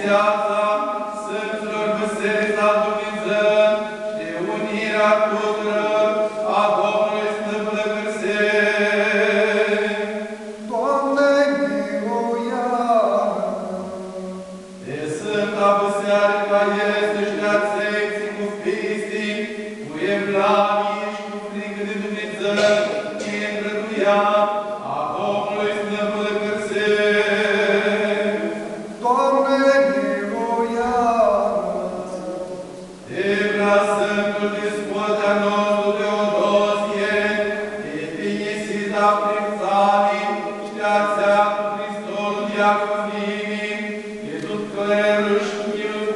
viața Sfânților Biserica Dumnezeu și de unirea tuturor a Domnului Stăpâne Cârsei. Doamne, miluiește! De Sfânta Biserica este și de ațeiții cu pistii, cu evlavii și cu frică de Dumnezeu, și îmbrăduia a Domnului Stăpâne Cârsei. Doamne, miluiește! De vrea Sfântul Dispotea nostru Teodosie, de Finisida Prințanii și de Ațeacul Hristol Diaconimii, de tot clerul și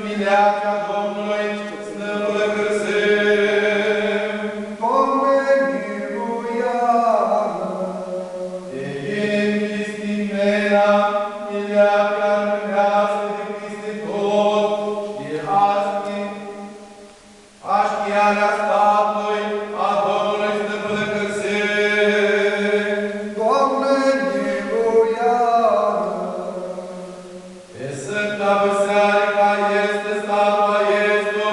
mileacea Domnului Stăpâne Cârsei. Doamne, miluiește! De Epistimea, mileacea rânească de peste tot, și de Aștiarea statului a Domnului Stăpâne Cârsei. Doamne, miluiește! Pe Sfânta Biserica este statua Iesu,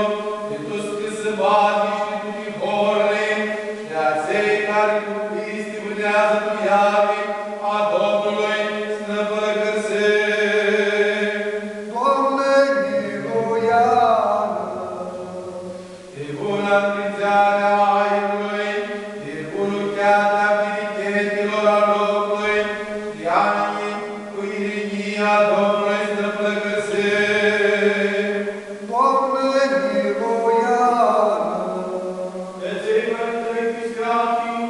de toți câsăbatii și cu vihorii, și de acei care cu pistii vânează tuiarii a Domnului Stăpâne Cârsei. Doamne, miluiește! De bună întrințare a aerului, de burucheata birichetilor al locului, de anii cu irinia Domnului Stăpâne Cârsei. Doamne, miluiește! Pe cei mai întâi piscatii,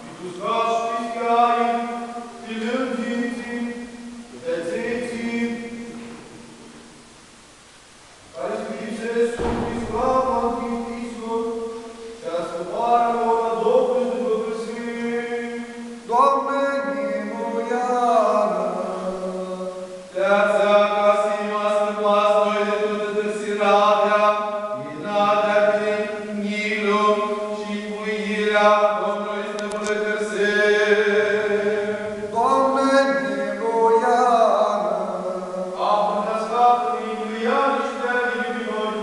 și tu scași piscaii, și lângiții, și pețeții, care se lipsesc cu slava Antichristul, și ascultarea ora Domnului după Cârsei. Doamne, miluiește! Teața ca sima scăpați noi de toată târsiravea, inadea prin Nilul și puirea Domnului Stăpâne Cârsei. Doamne, miluiește! Apă-ne sfată din Iulian și de-a inimii noi,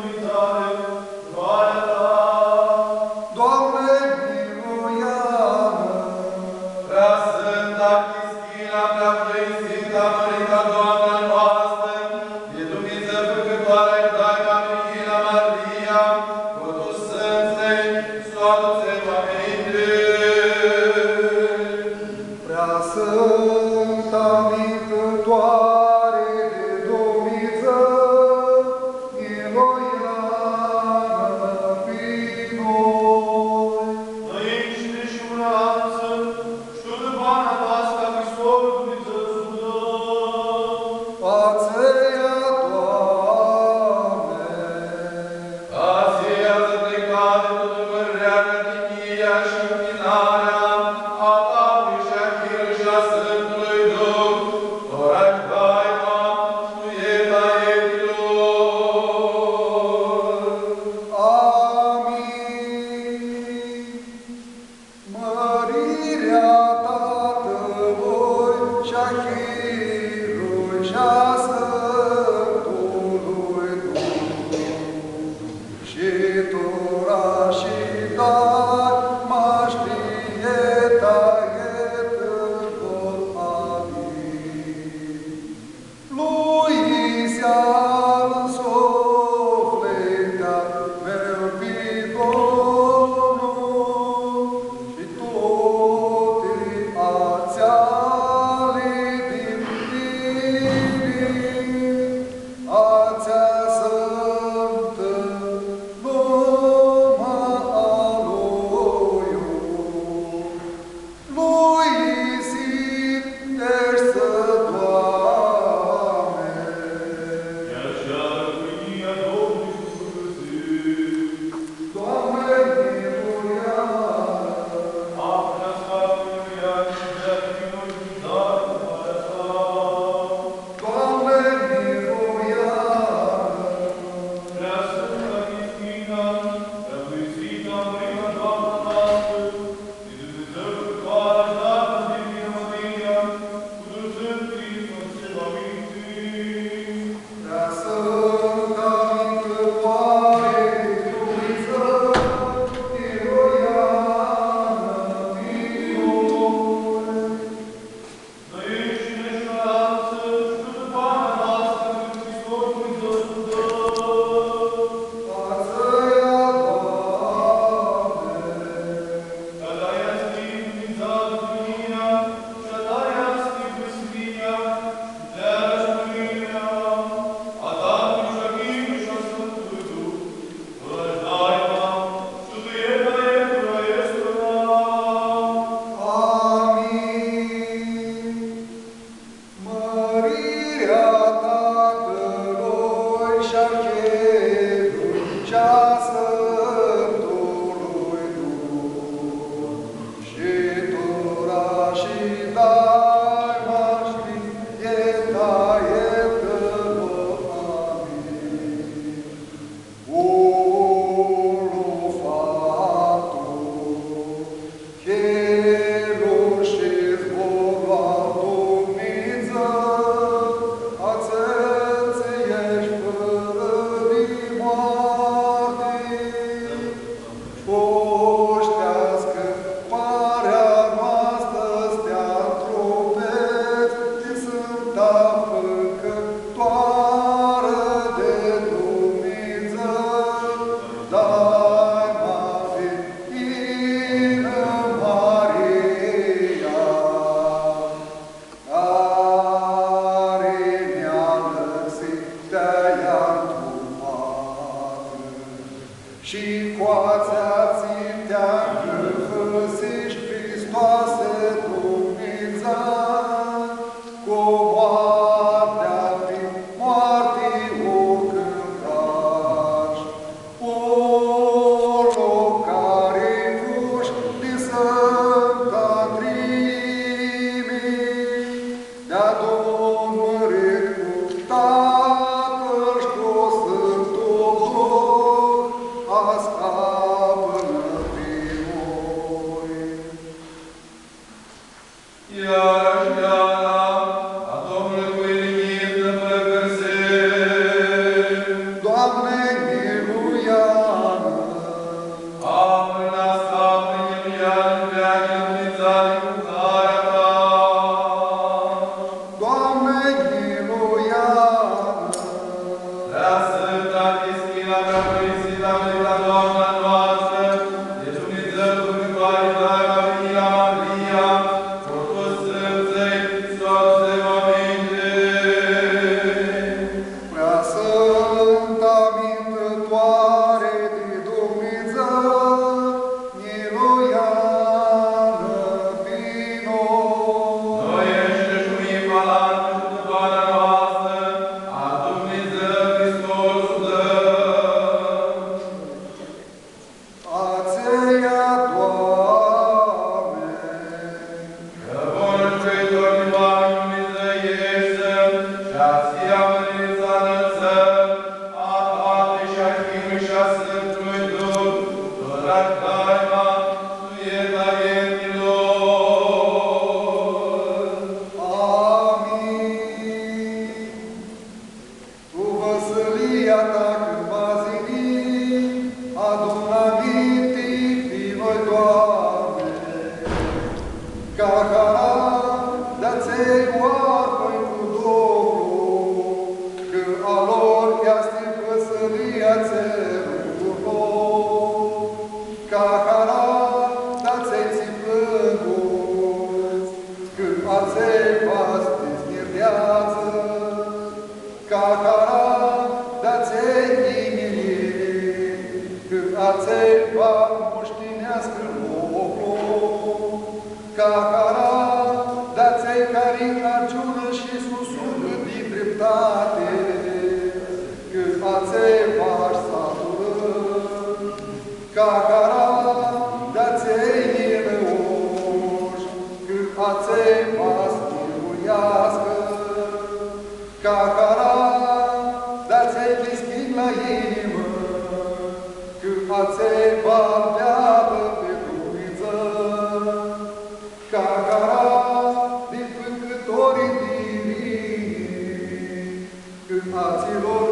Aților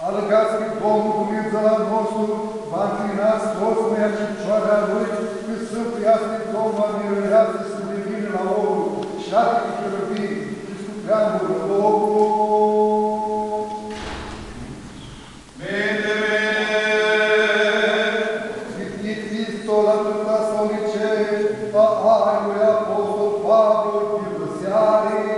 Alăgați-mi Domnul Dumnezeu nostru, va înclinați toți mâia și picioarea Lui, că Sfântul Iasnic Domnul admirează să ne vină la omul și atât de răbit și sub preamul locul. Sfântit Hristos, la Tăta Săunicești, a Aiului Apostol Pavel, Pilăsearii.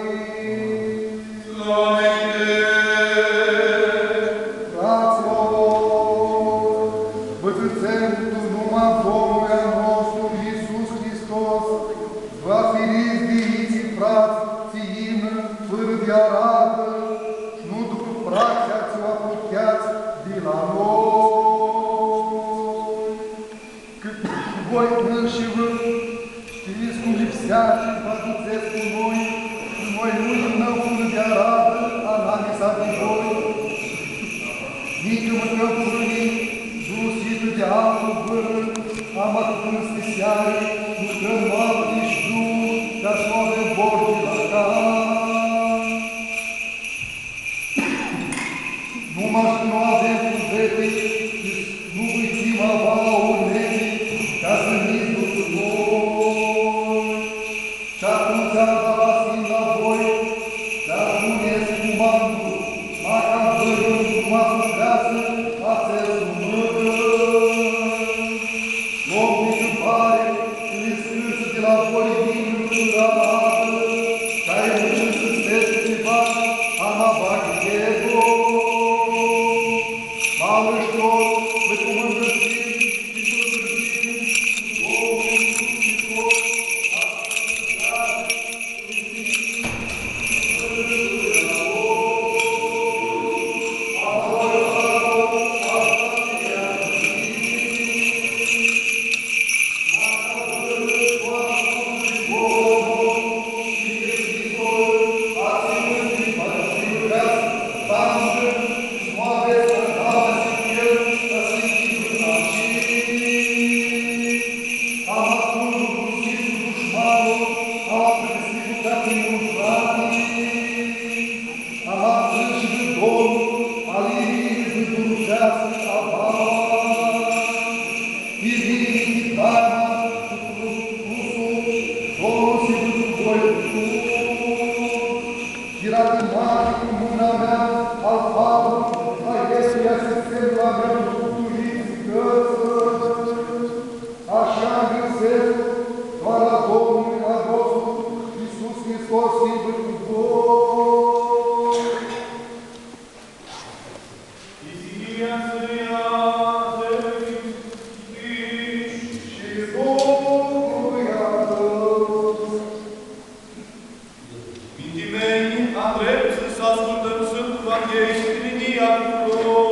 Voi înși vă știți cum lipseați și vă duceți cu noi, noi nu înnăm până de arată, analiza de voi, nici mâncăm pârnii, dusită de apă vără, am atât seară, mâncăm noapte și drum, ca să nu avem borgi la casă. Numai să nu avem cuvete, nu uitim avala urmezi, ca să nici după noi. Și atunci am dat la voi, dar puneți cu mantul, maca vărul cu masă creasă, ațesul mână. Domnul îmi pare, când îi scârță de la voi din curată, care mână să stezi ceva, am abacă de voi. Malăștor, vă comandăți, Thank you. Girate mari cu mâna mea, al faptului, a Iesuia se semnul mea mântuiți găsă. Așa găsesc doar la Domnului al vostru, Iisus Hristos, Sfântul cu voi. Izia să ia, să ridici, Și bucurează. mintii mei, am drept să ascultăm Sfântul Mathei și Trinia tuturor.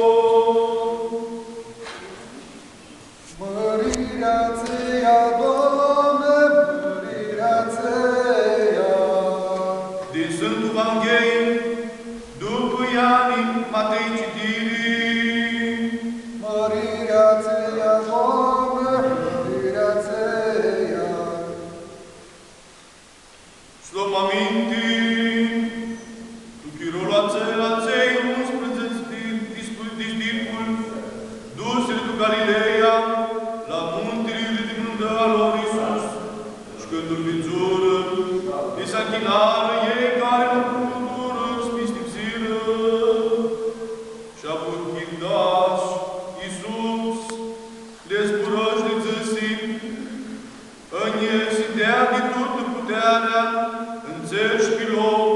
Mărirea ți-ia, Doamne, mărirea ți-ia. Din Sfântul Mathei, după Ioan Matei citirii. Mărirea ți-ia, Doamne, mărirea ți-ia. Slom amintii, tu chirul acela cei 11 discipuli, dusele tu Galileea, la muntele din unde a lor Iisus, și când urbițură, îi s-a închinară ei care în cultură spistipsiră, și apoi chindași Iisus, le zburăși de țăsim, în el se dea de toată puterea, în cer și pe loc,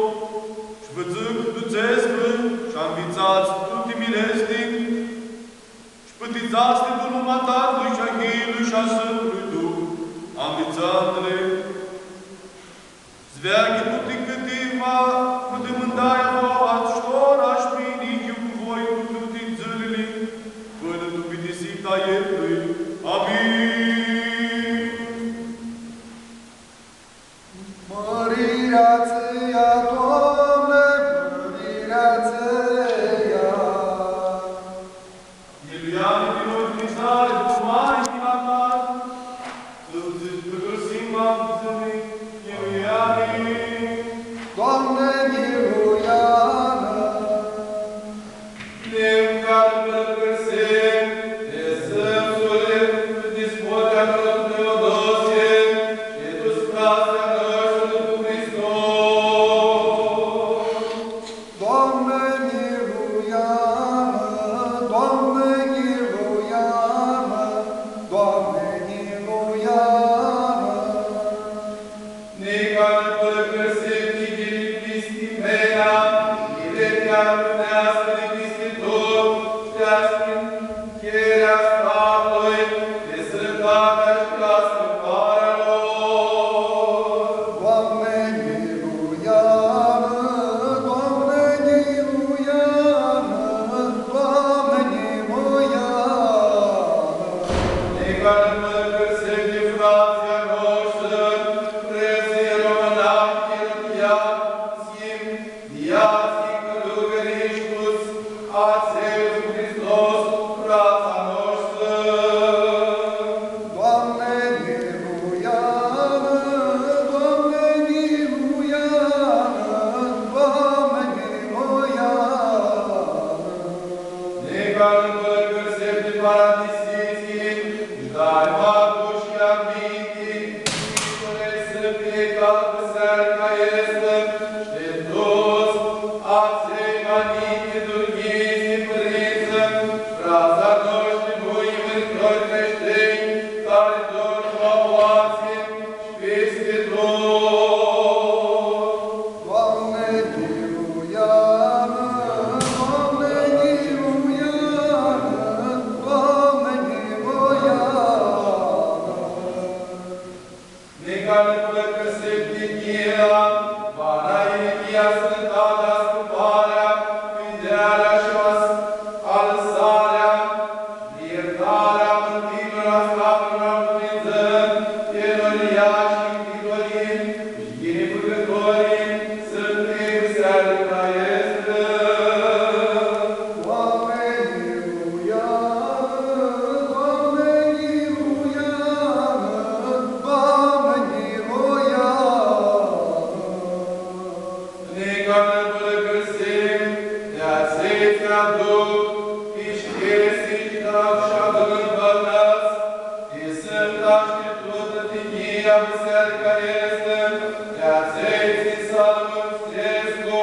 și văzând duțesc-vă și învițați toate milestii, și pătizați-te de numai Tatălui și a Fiului și a Sfântului Duh, învițat-le. Zveaghe toate câteva, câte mândaia voa, și ora și minichiu cu voi cu toate zilele, până tu pidisita iertui. Amin. Mărirea ți-ia, Doamne, mărirea ți-ia. Iuliane din organizare, cu mari filatar, să-ți păgăsim baptizării, Iuliane. Doamne, miluiană. Neîncare plăcăsem, de sămsule, dispotea lor Teodosie, și tu sprastea nășul cu Hristos. Doamne, miluiană. Doamne, miluiană. Doamne, miluiană. Necare plăcăsem, chidiri pistimea, ideea lunească de pistitor, ștească încheierea statului, de sănătatea și la scăparea lor. Doamne, miluiană. Doamne, miluiană. Doamne, miluiană. Necare plăcăsem de frația noastră, preții românași, chirotiații, diații, călugăriși, toți, aței cu Hristos, frața noastră. Doamne, miluiană. Doamne, miluiană. Doamne, miluiană. Necare plăcăsem de paradisiții, și dai magul și amintii, Iisule să fie ca biserica este, și de toți, aței, aminte, durghiții, părință, frața noștri, buni mântori creștini, care dor popoație și peste tot. Doamne, miluiană. Doamne, miluiană. Doamne, miluiană. Necare plăcăsem de chiera, vara inichia, sănătatea, scăparea, vinderea și alăsarea, iertarea, mântirilor, ascapelor, prinzând, teroria și închidorii, și ghinipăcătorii, să fie biserica este. Doamne, miluiană. Doamne, miluiană. Doamne, miluiană. Necare plăcăsem de aseția duc, ișchesii și dragșadul împărnați, de sânta și toată tichia biserica este, de aseții salmul strescu,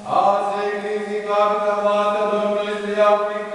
Azi, Cristi, capita, Mată, Domnului, să ia prin